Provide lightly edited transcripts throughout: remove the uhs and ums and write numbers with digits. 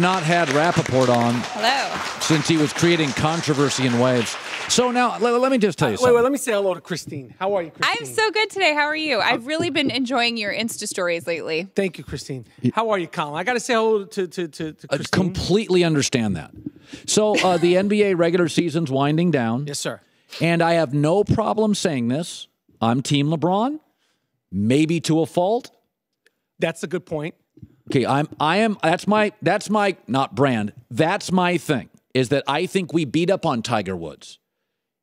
Not had Rapaport on. Hello. Since he was creating controversy in waves. So now, let me just tell you something. Wait, let me say hello to Christine. How are you, Christine? I'm so good today. How are you? I've really been enjoying your Insta stories lately. Thank you, Christine. How are you, Colin? I got to say hello to Christine. I completely understand that. So the NBA regular season's winding down. Yes, sir. And I have no problem saying this. I'm Team LeBron, maybe to a fault. That's a good point. Okay, that's my not brand. That's my thing, is that I think we beat up on Tiger Woods.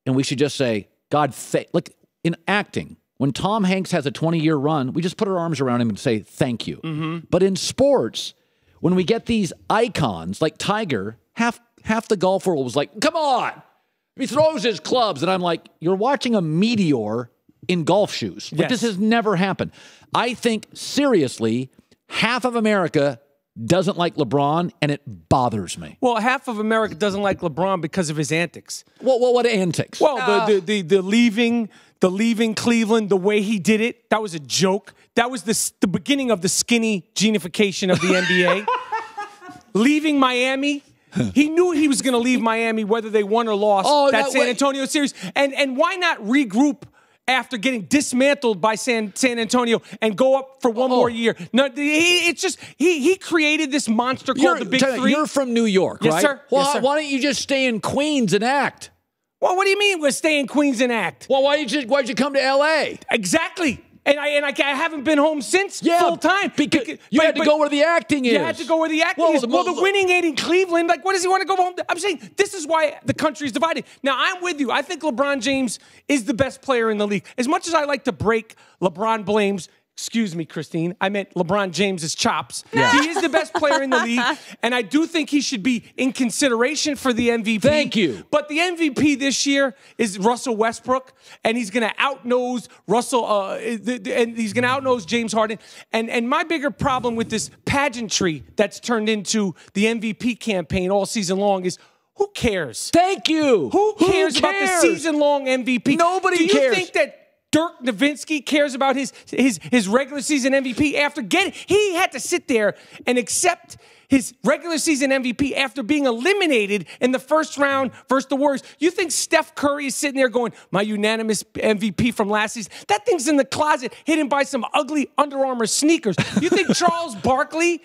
And we should just say, look, in acting, when Tom Hanks has a 20-year run, we just put our arms around him and say, thank you. Mm-hmm. But in sports, when we get these icons like Tiger, half the golf world was like, come on. He throws his clubs. And I'm like, you're watching a meteor in golf shoes. Like, yes. This has never happened. I think, seriously, half of America doesn't like LeBron, and it bothers me. Well, half of America doesn't like LeBron because of his antics. What antics? Well, the leaving Cleveland, the way he did it, that was a joke. That was the beginning of the skinny genification of the NBA. Leaving Miami. He knew he was going to leave Miami whether they won or lost that San Antonio series. And why not regroup after getting dismantled by San Antonio and go up for one more year? No, it's just he created this monster called the Big Three. You're from New York, right? Yes, sir. Well, yes, sir. Why don't you just stay in Queens and act? Well, what do you mean we're staying in Queens and act? Well, why'd you come to L.A.? Exactly. And I haven't been home since full time. Because you had to go where the acting is. You had to go where the acting is. Well, the winning ain't in Cleveland. Like, what does he want to go home? I'm saying this is why the country is divided. Now, I'm with you. I think LeBron James is the best player in the league. As much as I like to break LeBron blames, excuse me, Christine, I meant LeBron James's chops. Yeah. He is the best player in the league, and I do think he should be in consideration for the MVP. Thank you. But the MVP this year is Russell Westbrook, and he's going to outnose and he's going to outnose James Harden. And my bigger problem with this pageantry that's turned into the MVP campaign all season long is, who cares? Thank you. Who cares about the season-long MVP? Nobody cares. Do you think that Dirk Nowitzki cares about his regular season MVP after he had to sit there and accept his regular season MVP after being eliminated in the first round versus the Warriors? You think Steph Curry is sitting there going, my unanimous MVP from last season? That thing's in the closet hidden by some ugly Under Armour sneakers. You think Charles Barkley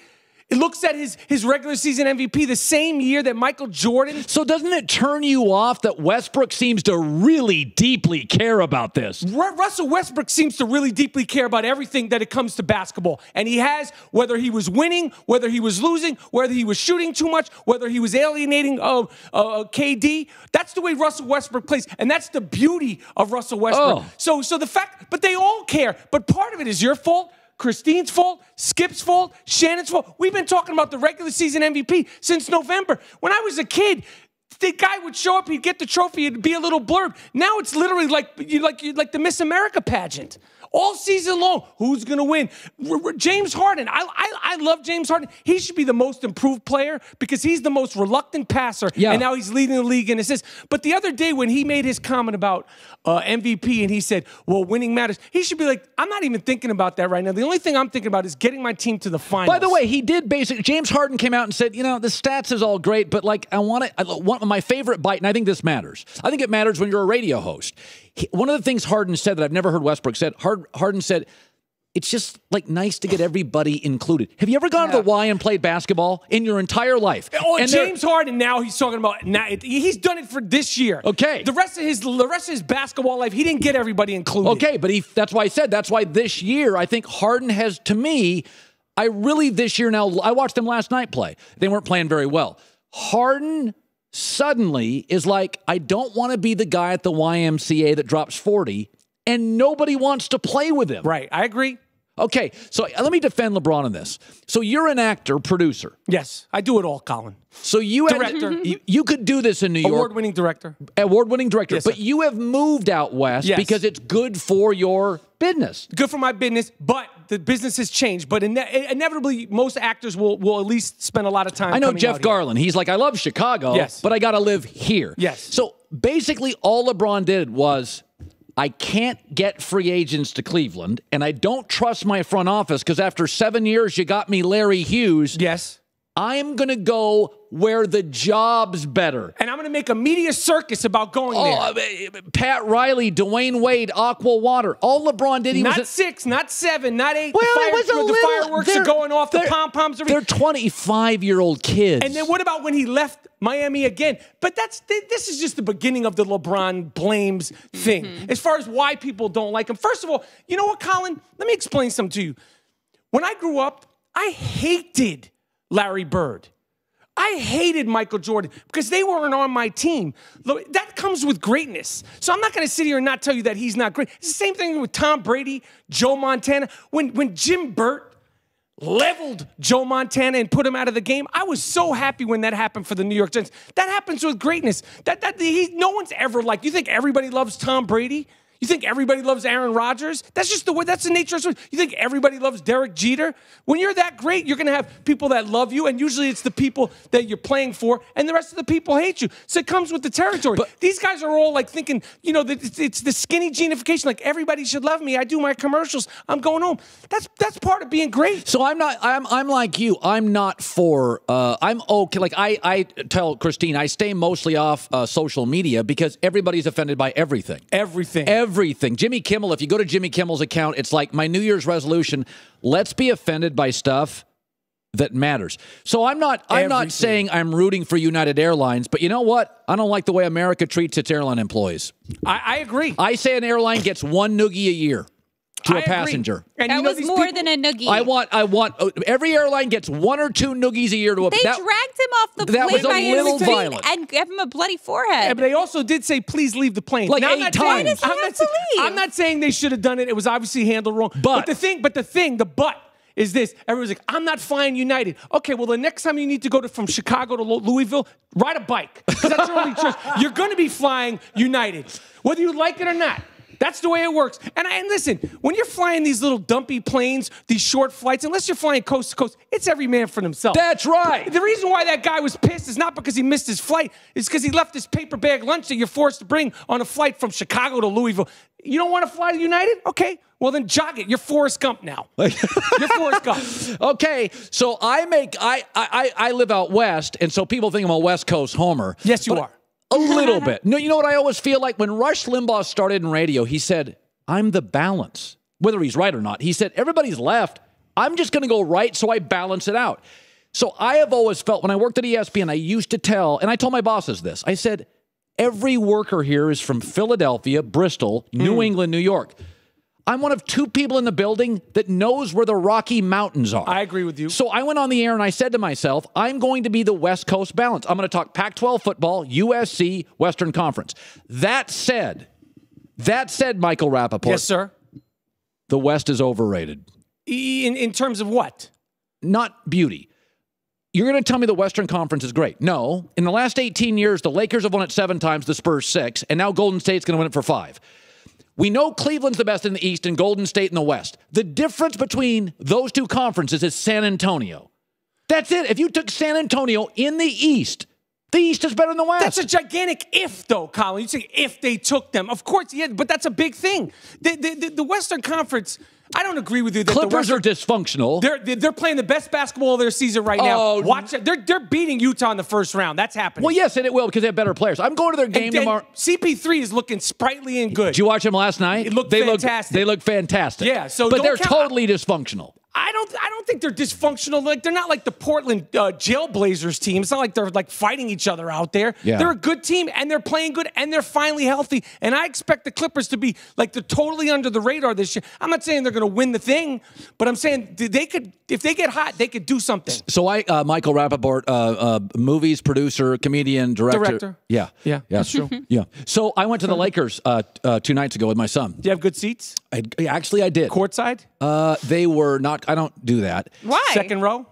looks at his regular season MVP the same year that Michael Jordan? So doesn't it turn you off that Westbrook seems to really deeply care about this? Russell Westbrook seems to really deeply care about everything that it comes to basketball. And he has, whether he was winning, whether he was losing, whether he was shooting too much, whether he was alienating KD. That's the way Russell Westbrook plays. And that's the beauty of Russell Westbrook. So the fact, but they all care. But part of it is your fault, Christine's fault, Skip's fault, Shannon's fault. We've been talking about the regular season MVP since November. When I was a kid, the guy would show up, he'd get the trophy, it'd be a little blurb. Now it's literally like the Miss America pageant. All season long, who's going to win? James Harden. I love James Harden. He should be the most improved player because he's the most reluctant passer, and now he's leading the league in assists. But the other day when he made his comment about MVP and he said, well, winning matters, he should be like, I'm not even thinking about that right now. The only thing I'm thinking about is getting my team to the finals. By the way, he did basically, James Harden came out and said, you know, the stats is all great, but like I want my favorite bite, and I think this matters. I think it matters when you're a radio host. One of the things Harden said that I've never heard Westbrook said, Harden said, it's just like nice to get everybody included. Have you ever gone to the Y and played basketball in your entire life? Oh, and James Harden now he's talking about he's done it for this year. Okay. The rest of his basketball life, he didn't get everybody included. Okay, but that's why I said that's why this year I think Harden has, to me, this year now, I watched them last night play. They weren't playing very well. Harden suddenly is like, I don't want to be the guy at the YMCA that drops 40, and nobody wants to play with him. Right, I agree. Okay, so let me defend LeBron on this. So you're an actor, producer. Yes, I do it all, Colin. So you you could do this in New York. Award-winning director. Award-winning director. Yes, but you have moved out west because it's good for your business. Good for my business, but the business has changed. But inevitably, most actors will at least spend a lot of time. I know Jeff Garland. He's like, I love Chicago, but I got to live here. Yes. So basically, all LeBron did was, I can't get free agents to Cleveland, and I don't trust my front office because after 7 years, you got me Larry Hughes. Yes. I'm going to go where the job's better. And I'm going to make a media circus about going there. Pat Riley, Dwayne Wade, Aqua Water. All LeBron did, not 6, not 7, not 8. Well, the fireworks are going off, the pom-poms are... They're 25-year-old kids. And then what about when he left Miami again? But this is just the beginning of the LeBron blames thing. As far as why people don't like him. First of all, you know what, Colin? Let me explain something to you. When I grew up, I hated Larry Bird. I hated Michael Jordan because they weren't on my team. That comes with greatness. So I'm not going to sit here and not tell you that he's not great. It's the same thing with Tom Brady, Joe Montana. When Jim Burt leveled Joe Montana and put him out of the game, I was so happy when that happened for the New York Giants. That happens with greatness. No one's ever like, you think everybody loves Tom Brady? You think everybody loves Aaron Rodgers? That's just the way, that's the nature of sports. You think everybody loves Derek Jeter? When you're that great, you're going to have people that love you, and usually it's the people that you're playing for, and the rest of the people hate you. So it comes with the territory. But these guys are all like thinking, you know, that it's the skinny genification, like everybody should love me. I do my commercials. I'm going home. That's part of being great. So I'm like you. I'm not for, I'm okay. Like I tell Christine, I stay mostly off social media because everybody's offended by everything. Everything. Jimmy Kimmel, if you go to Jimmy Kimmel's account, it's like my New Year's resolution, let's be offended by stuff that matters. So I'm not saying I'm rooting for United Airlines, but you know what? I don't like the way America treats its airline employees. I agree. I say an airline gets one noogie a year to a passenger. And that was more than a noogie. I want every airline gets 1 or 2 noogies a year to a. They dragged him off the plane. That was a little violent. And gave him a bloody forehead. Yeah, but they also did say, please leave the plane. Like now, 8 times. I'm not saying they should have done it. It was obviously handled wrong. But the is this. Everyone's like, I'm not flying United. Okay, well, the next time you need to go from Chicago to Louisville, ride a bike. Because that's your only choice. You're going to be flying United, whether you like it or not. That's the way it works. And listen, when you're flying these little dumpy planes, these short flights, unless you're flying coast to coast, it's every man for themselves. That's right. The reason why that guy was pissed is not because he missed his flight. It's because he left his paper bag lunch that you're forced to bring on a flight from Chicago to Louisville. You don't want to fly to United? Okay. Well, then jog it. You're Forrest Gump now. You're Forrest Gump. Okay. So I live out west, and so people think I'm a West Coast homer. Yes, you are. A little bit. No, you know what I always feel like? When Rush Limbaugh started in radio, he said, I'm the balance. Whether he's right or not. He said, everybody's left. I'm just going to go right, so I balance it out. So I have always felt, when I worked at ESPN, I used to tell, and I told my bosses this, I said, every worker here is from Philadelphia, Bristol, New England, New York. I'm one of 2 people in the building that knows where the Rocky Mountains are. I agree with you. So I went on the air and I said to myself, I'm going to be the West Coast balance. I'm going to talk Pac-12 football, USC, Western Conference. That said, Michael Rapaport. Yes, sir. The West is overrated. In terms of what? Not beauty. You're going to tell me the Western Conference is great. No. In the last 18 years, the Lakers have won it 7 times, the Spurs 6, and now Golden State's going to win it for 5. We know Cleveland's the best in the East and Golden State in the West. The difference between those 2 conferences is San Antonio. That's it. If you took San Antonio in the East is better than the West. That's a gigantic if, though, Colin. You say if they took them. Of course, yeah, but that's a big thing. The Western Conference, I don't agree with you. That Clippers are dysfunctional. They're playing the best basketball of their season right now. Watch it. They're beating Utah in the first round. That's happening. Well, yes, and it will because they have better players. I'm going to their game tomorrow. CP3 is looking sprightly and good. Did you watch him last night? It looked fantastic. They look fantastic. Yeah, but they're totally dysfunctional. I don't think they're dysfunctional. Like they're not like the Portland Jailblazers team. It's not like they're like fighting each other out there. Yeah. They're a good team and they're playing good and they're finally healthy. And I expect the Clippers to be like they're totally under the radar this year. I'm not saying they're going to win the thing, but I'm saying they could, if they get hot, they could do something. So Michael Rapaport, movies producer, comedian, director. Yeah, that's true. Yeah. So I went to the Lakers 2 nights ago with my son. Do you have good seats? Actually, I did. Courtside? They were not. I don't do that. Why? Second row?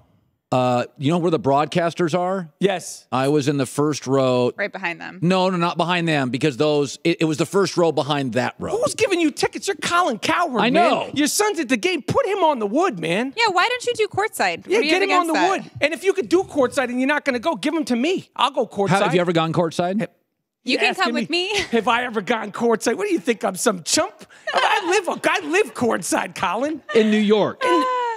You know where the broadcasters are? Yes. I was in the first row. Right behind them. No, not behind them because it was the first row behind that row. Who's giving you tickets? You're Colin Cowherd, I know. Man. Your son's at the game. Put him on the wood, man. Yeah, why don't you do courtside? Yeah, get him on the wood. And if you could do courtside and you're not going to go, give him to me. I'll go courtside. Have you ever gone courtside? You can come with me. Have I ever gone courtside? What do you think? I'm some chump? I live courtside, Colin. In New York.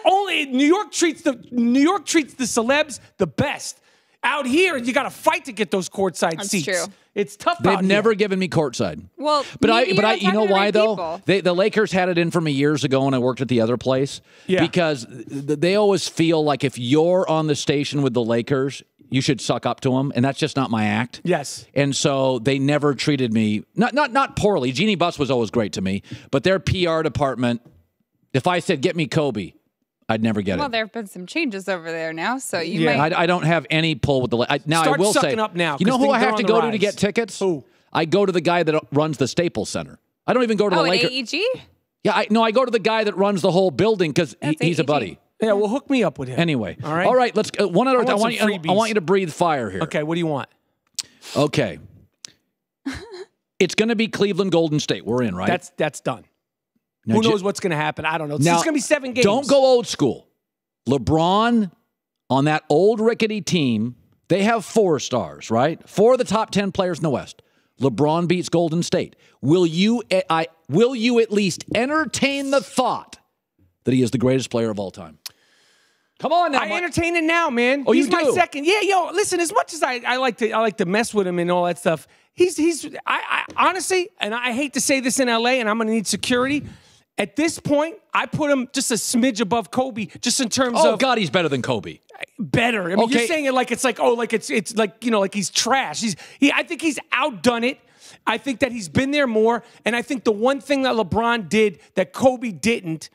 Only New York treats the celebs the best. Out here, you got to fight to get those courtside seats. True. It's tough. They've never given me courtside. Well, but you know why though? The Lakers had it in for me years ago when I worked at the other place. Yeah. Because they always feel like if you're on the station with the Lakers, you should suck up to them, and that's just not my act. Yes. And so they never treated me not poorly. Jeannie Buss was always great to me, but their PR department, if I said get me Kobe, I'd never get it. Well, there have been some changes over there now, so you might. I don't have any pull with the. Now Start I will sucking say, up now, you know who I have to go to rise. get tickets? Who? I go to the guy that runs the Staples Center. I don't even go to the Lakers. AEG? Yeah, I go to the guy that runs the whole building because he's a AEG. buddy. Yeah, well, hook me up with him. Anyway, all right. Let's one at a time. I I want you to breathe fire here. Okay, what do you want? Okay, it's going to be Cleveland Golden State. We're in, right? That's done. Now, Who knows what's going to happen? I don't know. It's now, going to be 7 games. Don't go old school. LeBron on that old rickety team. They have 4 stars, right? 4 of the top 10 players in the West. LeBron beats Golden State. Will you at least entertain the thought that he is the greatest player of all time? Come on now. I entertain it now, man. Oh, he's you my do? second. Yeah, yo, listen, as much as I like to mess with him and all that stuff, I honestly, and I hate to say this in LA, and I'm gonna need security. At this point, I put him just a smidge above Kobe, just in terms of. Oh God, he's better than Kobe. Better. I mean, Okay. you're saying it like it's like, oh, like it's like, you know, like he's trash. I think he's outdone it. I think that he's been there more. And I think the one thing that LeBron did that Kobe didn't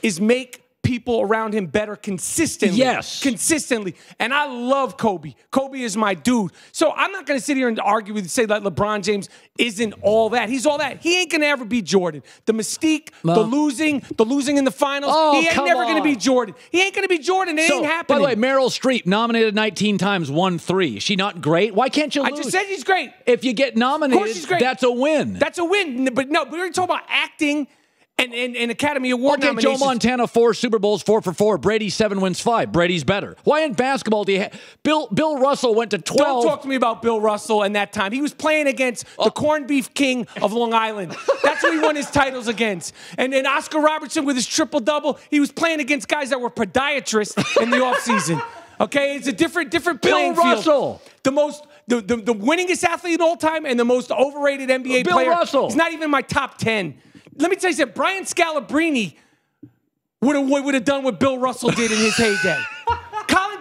is make people around him better consistently. Yes. Consistently. And I love Kobe. Kobe is my dude. So I'm not going to sit here and argue with you, say that LeBron James isn't all that. He's all that. He ain't going to ever be Jordan. The mystique, the losing in the finals, he ain't never going to be Jordan. He ain't going to be Jordan. It ain't happening. By the way, Meryl Streep, nominated 19 times, won 3. Is she not great? Why can't you lose? I just said she's great. If you get nominated, Of course she's great. that's a win. That's a win. But no, we're talking about acting and Academy Award Okay, nominations. Joe Montana, 4 Super Bowls, 4 for 4. Brady, 7 wins 5. Brady's better. Why in basketball do you have... Bill Russell went to 12. Don't talk to me about Bill Russell and that time. He was playing against the corned beef king of Long Island. That's who he won his titles against. And then Oscar Robertson with his triple-double, he was playing against guys that were podiatrists in the offseason. Okay, it's a different playing Bill Russell. Field. The winningest athlete of all time and the most overrated NBA Bill player. Russell. He's not even in my top 10. Let me tell you something. Brian Scalabrine would have done what Bill Russell did in his heyday.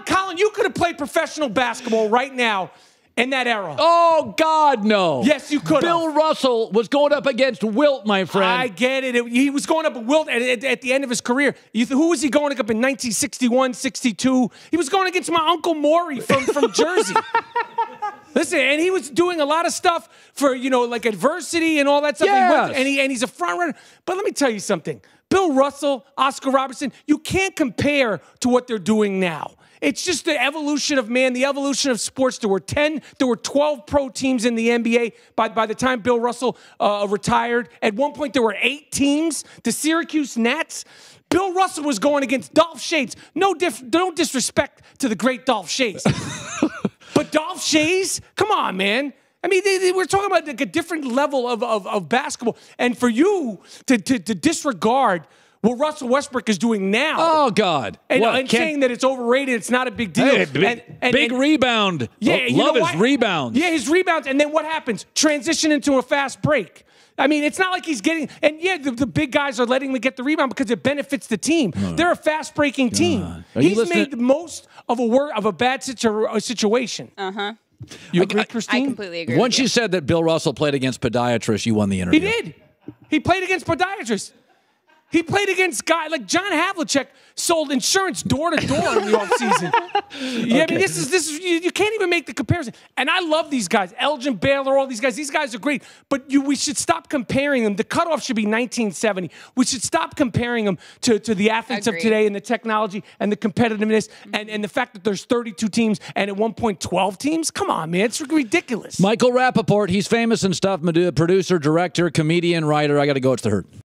Colin, you could have played professional basketball right now in that era. Oh, God, no. Yes, you could have. Bill Russell was going up against Wilt, my friend. I get it. He was going up with Wilt at the end of his career. Who was he going up in 1961, 62? He was going against my Uncle Maury from Jersey. Listen, and he was doing a lot of stuff for, like adversity and all that stuff. Yes. And he's a front runner. But let me tell you something. Bill Russell, Oscar Robertson, you can't compare to what they're doing now. It's just the evolution of man, the evolution of sports. There were 12 pro teams in the NBA by the time Bill Russell retired. At one point, there were 8 teams. The Syracuse Nats. Bill Russell was going against Dolph Schayes. No disrespect to the great Dolph Schayes. But Dolph Schayes, come on, man. I mean, we're talking about like a different level of basketball. And for you to disregard what Russell Westbrook is doing now. Oh, God. And saying that it's overrated, it's not a big deal. Hey, big rebound. Yeah, love his rebounds. Yeah, his rebounds. And then what happens? Transition into a fast break. I mean, it's not like he's getting... And yeah, the big guys are letting him get the rebound because it benefits the team. They're a fast-breaking team. He's made the most of a bad situation. Uh-huh. You agree, Christine? I completely agree. Once you said that Bill Russell played against podiatrists, you won the interview. He did. He played against podiatrists. He played against guys like John Havlicek sold insurance door to door in the offseason. Yeah, I mean, this is you can't even make the comparison. And I love these guys, Elgin Baylor, all these guys. These guys are great, but we should stop comparing them. The cutoff should be 1970. We should stop comparing them to the athletes of today and the technology and the competitiveness and the fact that there's 32 teams and at one point 12 teams. Come on, man, it's ridiculous. Michael Rapaport, he's famous and stuff. Producer, director, comedian, writer. I got to go. It's The Hurt.